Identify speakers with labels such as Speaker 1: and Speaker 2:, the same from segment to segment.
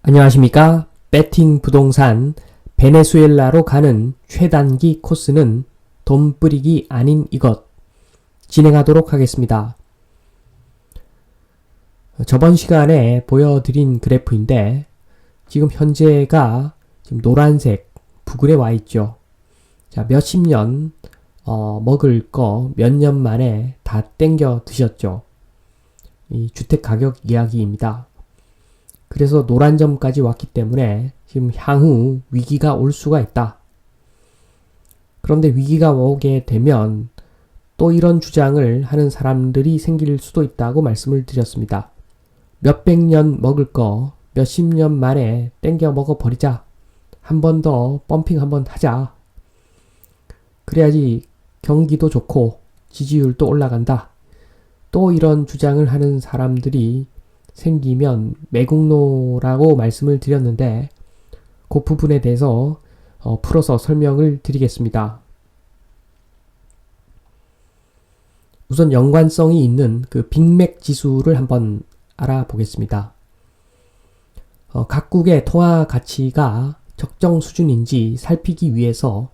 Speaker 1: 안녕하십니까? 배팅 부동산 베네수엘라로 가는 최단기 코스는 돈 뿌리기 아닌 이것 진행하도록 하겠습니다. 저번 시간에 보여드린 그래프인데 지금 현재가 지금 노란색 부근에 와 있죠. 자, 몇십 년 먹을 거 몇 년 만에 다 땡겨 드셨죠. 이 주택 가격 이야기입니다. 그래서 노란 점까지 왔기 때문에 지금 향후 위기가 올 수가 있다. 그런데 위기가 오게 되면 또 이런 주장을 하는 사람들이 생길 수도 있다고 말씀을 드렸습니다. 몇백 년 먹을 거 몇십 년 만에 땡겨 먹어버리자. 한 번 더 펌핑 한번 하자. 그래야지 경기도 좋고 지지율도 올라간다. 또 이런 주장을 하는 사람들이 생기면 매국노라고 말씀을 드렸는데 그 부분에 대해서 풀어서 설명을 드리겠습니다. 우선 연관성이 있는 그 빅맥 지수를 한번 알아보겠습니다. 각국의 통화 가치가 적정 수준인지 살피기 위해서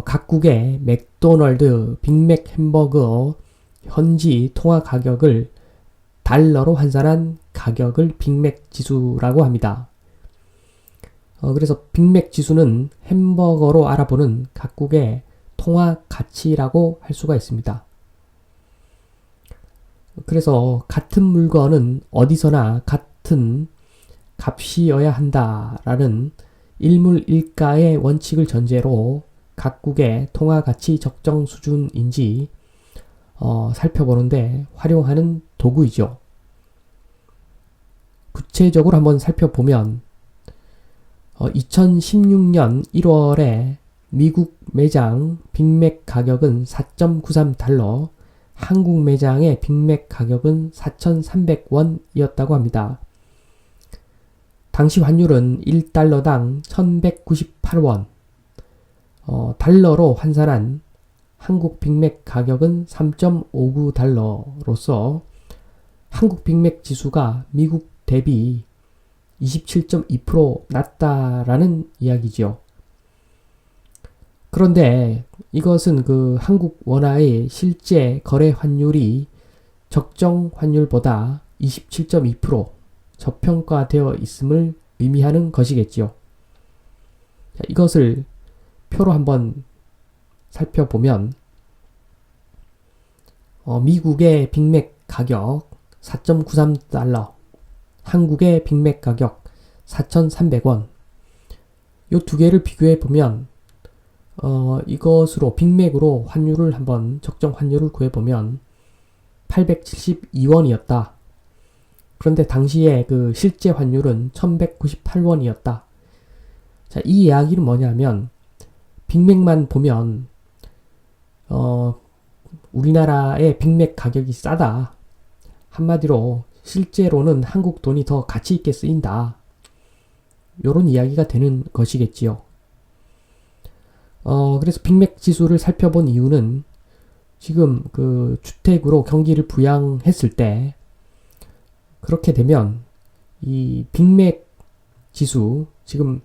Speaker 1: 각국의 맥도널드 빅맥 햄버거 현지 통화 가격을 달러로 환산한 가격을 빅맥 지수라고 합니다. 그래서 빅맥 지수는 햄버거로 알아보는 각국의 통화 가치라고 할 수가 있습니다. 그래서 같은 물건은 어디서나 같은 값이어야 한다라는 일물일가의 원칙을 전제로 각국의 통화 가치 적정 수준인지 살펴보는데 활용하는 도구이죠. 구체적으로 한번 살펴보면 2016년 1월에 미국 매장 빅맥 가격은 4.93달러, 한국 매장의 빅맥 가격은 4,300원이었다고 합니다. 당시 환율은 1달러당 1,198원, 달러로 환산한 한국 빅맥 가격은 3.59달러로서 한국 빅맥 지수가 미국 대비 27.2% 낮다라는 이야기지요. 그런데 이것은 그 한국 원화의 실제 거래 환율이 적정 환율보다 27.2% 저평가되어 있음을 의미하는 것이겠지요. 자, 이것을 표로 한번 살펴보면 미국의 빅맥 가격 4.93달러, 한국의 빅맥 가격 4,300원. 이 두 개를 비교해 보면 이것으로 빅맥으로 환율을 한번 적정 환율을 구해 보면 872원이었다. 그런데 당시에 그 실제 환율은 1,198원이었다. 자, 이 이야기는 뭐냐면 빅맥만 보면 우리나라의 빅맥 가격이 싸다. 한마디로 실제로는 한국 돈이 더 가치 있게 쓰인다. 요런 이야기가 되는 것이겠지요. 그래서 빅맥 지수를 살펴본 이유는 지금 그 주택으로 경기를 부양했을 때 그렇게 되면 이 빅맥 지수 지금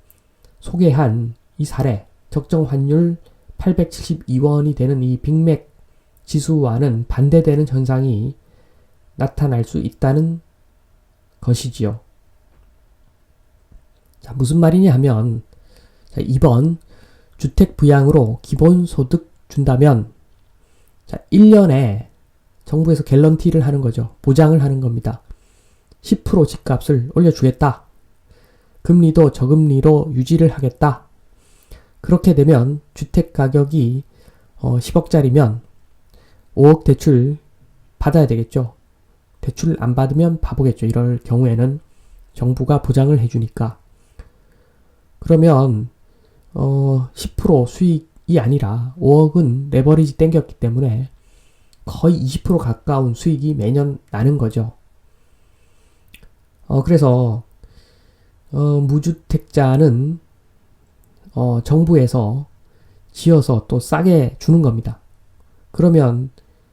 Speaker 1: 소개한 이 사례 적정 환율 872원이 되는 이 빅맥 지수와는 반대되는 현상이 나타날 수 있다는 것이지요. 자, 무슨 말이냐 하면 자, 이번 주택 부양으로 기본소득 준다면 자, 1년에 정부에서 갤런티를 하는 거죠. 보장을 하는 겁니다. 10% 집값을 올려주겠다. 금리도 저금리로 유지를 하겠다. 그렇게 되면 주택 가격이 10억짜리면 5억 대출 받아야 되겠죠. 대출 안 받으면 바보겠죠. 이럴 경우에는 정부가 보장을 해주니까. 그러면 10% 수익이 아니라 5억은 레버리지 땡겼기 때문에 거의 20% 가까운 수익이 매년 나는 거죠. 그래서 무주택자는 정부에서 지어서 또 싸게 주는 겁니다. 그러면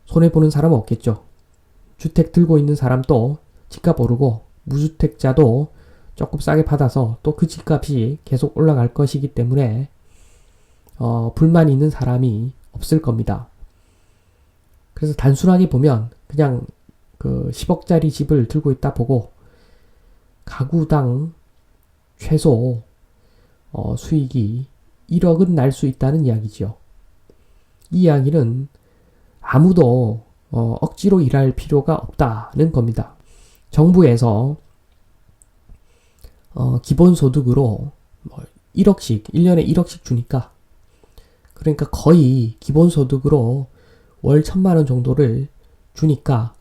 Speaker 1: 손해보는 사람은 없겠죠. 주택 들고 있는 사람도 집값 오르고 무주택자도 조금 싸게 받아서 또 그 집값이 계속 올라갈 것이기 때문에 불만이 있는 사람이 없을 겁니다. 그래서 단순하게 보면 그냥 그 10억짜리 집을 들고 있다 보고 가구당 최소 수익이 1억은 날 수 있다는 이야기죠. 이 이야기는 아무도 억지로 일할 필요가 없다는 겁니다. 정부에서 기본소득으로 1억씩 1년에 1억씩 주니까, 그러니까 거의 기본소득으로 월 1,000만원 정도를 주니까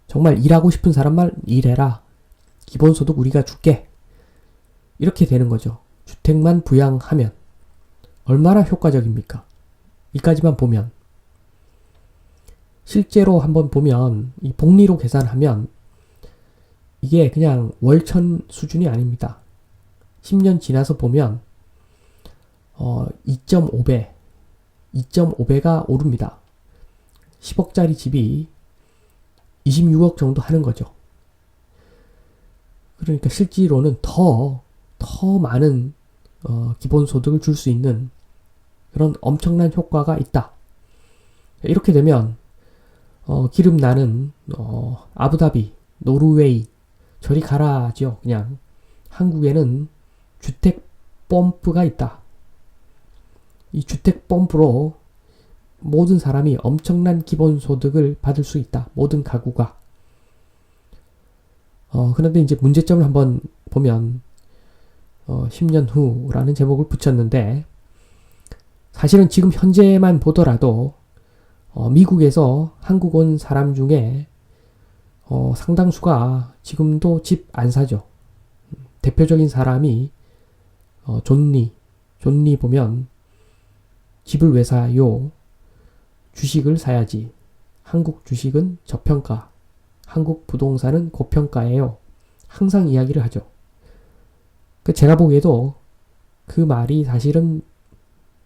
Speaker 1: 정말 일하고 싶은 사람만 일해라, 기본소득 우리가 줄게, 이렇게 되는 거죠. 주택만 부양하면 얼마나 효과적입니까? 이까지만 보면. 실제로 한번 보면 이 복리로 계산하면 이게 그냥 월천 수준이 아닙니다. 10년 지나서 보면 2.5배가 오릅니다. 10억짜리 집이 26억 정도 하는 거죠. 그러니까 실제로는 더 많은 기본소득을 줄 수 있는 그런 엄청난 효과가 있다. 이렇게 되면 기름 나는 아부다비, 노르웨이 저리 가라죠. 그냥 한국에는 주택 펌프가 있다. 이 주택 펌프로 모든 사람이 엄청난 기본소득을 받을 수 있다. 모든 가구가. 그런데 이제 문제점을 한번 보면 10년 후라는 제목을 붙였는데, 사실은 지금 현재만 보더라도 미국에서 한국 온 사람 중에 상당수가 지금도 집 안 사죠. 대표적인 사람이 존리 보면 집을 왜 사요? 주식을 사야지. 한국 주식은 저평가. 한국 부동산은 고평가예요. 항상 이야기를 하죠. 제가 보기에도 그 말이 사실은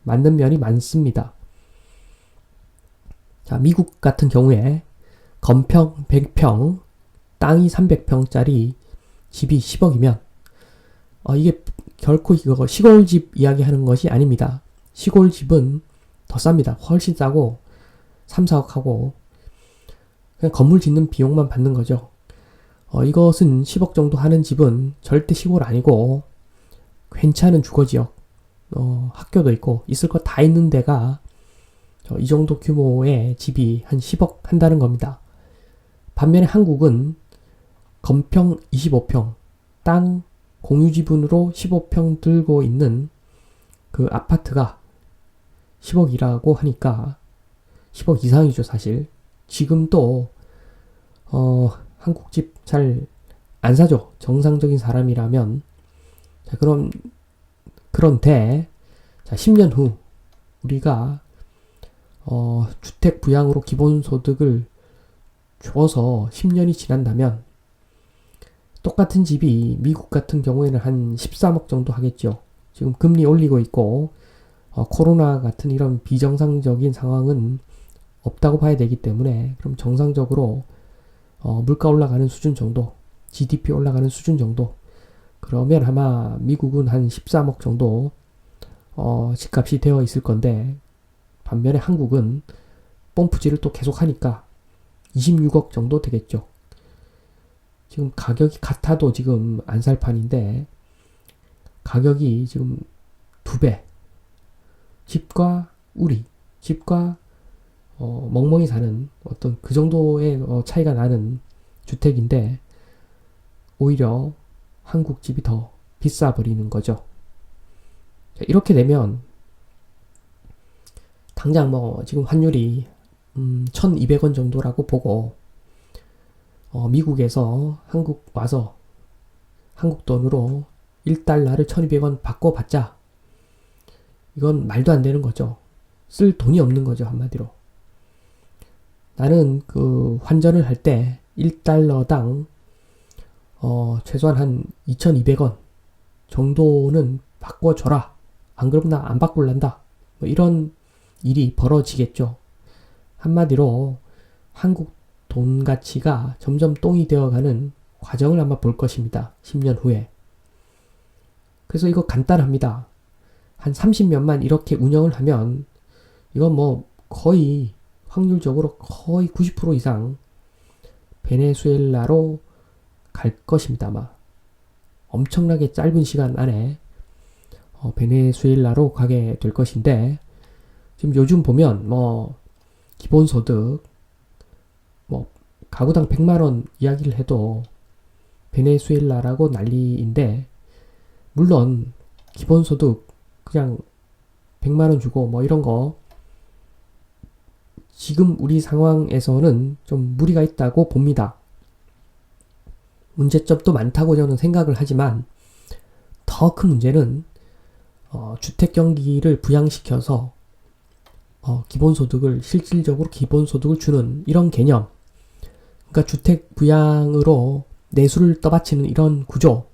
Speaker 1: 맞는 면이 많습니다. 자, 미국 같은 경우에 건평 100평, 땅이 300평짜리 집이 10억이면 이게 결코 이거 시골집 이야기하는 것이 아닙니다. 시골집은 더 쌉니다. 훨씬 싸고 3, 4억 하고 그냥 건물 짓는 비용만 받는 거죠. 이것은 10억 정도 하는 집은 절대 시골 아니고 괜찮은 주거지역, 학교도 있고 있을 거 다 있는 데가 이 정도 규모의 집이 한 10억 한다는 겁니다. 반면에 한국은 건평 25평, 땅 공유지분으로 15평 들고 있는 그 아파트가 10억이라고 하니까 10억 이상이죠, 사실. 지금도 한국 집 잘 안 사죠. 정상적인 사람이라면. 자, 그런데 자, 10년 후 우리가 주택 부양으로 기본소득을 줘서 10년이 지난다면 똑같은 집이 미국 같은 경우에는 한 13억 정도 하겠죠. 지금 금리 올리고 있고 코로나 같은 이런 비정상적인 상황은 없다고 봐야 되기 때문에, 그럼 정상적으로 물가 올라가는 수준 정도, GDP 올라가는 수준 정도, 그러면 아마 미국은 한 13억 정도 집값이 되어 있을 건데, 반면에 한국은 펌프질을 또 계속 하니까 26억 정도 되겠죠. 지금 가격이 같아도 지금 안 살 판인데 가격이 지금 2배. 집과 집과 멍멍이 사는 어떤 그 정도의 차이가 나는 주택인데 오히려 한국 집이 더 비싸 버리는 거죠. 자, 이렇게 되면 당장 지금 환율이 1,200원 정도라고 보고 미국에서 한국 와서 한국 돈으로 1달러를 1,200원 바꿔봤자 이건 말도 안 되는 거죠. 쓸 돈이 없는 거죠, 한마디로. 나는 그 환전을 할 때 1달러당 최소한 한 2,200원 정도는 바꿔줘라. 안 그러면 나 안 바꿀란다. 이런 일이 벌어지겠죠. 한마디로 한국 돈 가치가 점점 똥이 되어가는 과정을 아마 볼 것입니다. 10년 후에. 그래서 이거 간단합니다. 한 30년만 이렇게 운영을 하면 이건 뭐 거의 확률적으로 거의 90% 이상 베네수엘라로 갈 것입니다. 아마 엄청나게 짧은 시간 안에 베네수엘라로 가게 될 것인데, 지금 요즘 보면 뭐 기본소득 뭐 가구당 100만원 이야기를 해도 베네수엘라라고 난리인데, 물론 기본소득 그냥 100만원 주고 뭐 이런 거 지금 우리 상황에서는 좀 무리가 있다고 봅니다. 문제점도 많다고 저는 생각을 하지만, 더 큰 문제는 주택 경기를 부양시켜서 기본소득을 실질적으로 기본소득을 주는 이런 개념, 그러니까 주택 부양으로 내수를 떠받치는 이런 구조,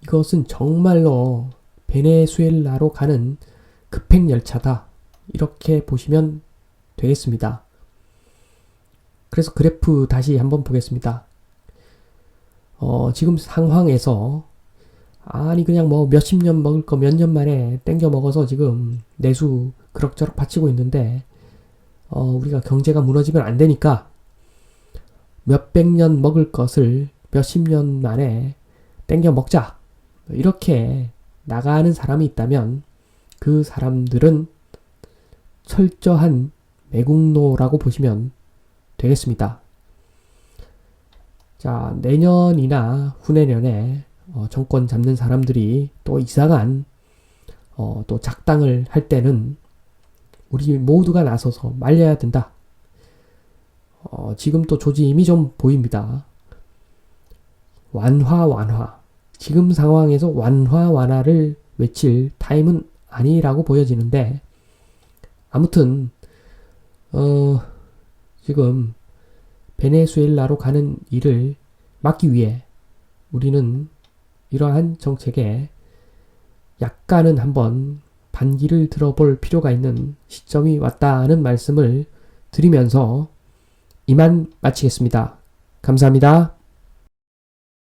Speaker 1: 이것은 정말로 베네수엘라로 가는 급행열차다, 이렇게 보시면 되겠습니다. 그래서 그래프 다시 한번 보겠습니다. 지금 상황에서 아니 그냥 뭐 몇십 년 먹을 거 몇 년 만에 땡겨 먹어서 지금 내수 그럭저럭 바치고 있는데, 우리가 경제가 무너지면 안 되니까 몇백 년 먹을 것을 몇십 년 만에 땡겨 먹자, 이렇게 나가는 사람이 있다면 그 사람들은 철저한 매국노라고 보시면 되겠습니다. 자, 내년이나 후내년에 정권 잡는 사람들이 또 이상한 또 작당을 할 때는 우리 모두가 나서서 말려야 된다. 지금 또 조짐이 좀 보입니다. 완화. 지금 상황에서 완화를 외칠 타임은 아니라고 보여지는데, 아무튼 지금 베네수엘라로 가는 일을 막기 위해 우리는 이러한 정책에 약간은 한번 반기를 들어볼 필요가 있는 시점이 왔다는 말씀을 드리면서 이만 마치겠습니다. 감사합니다.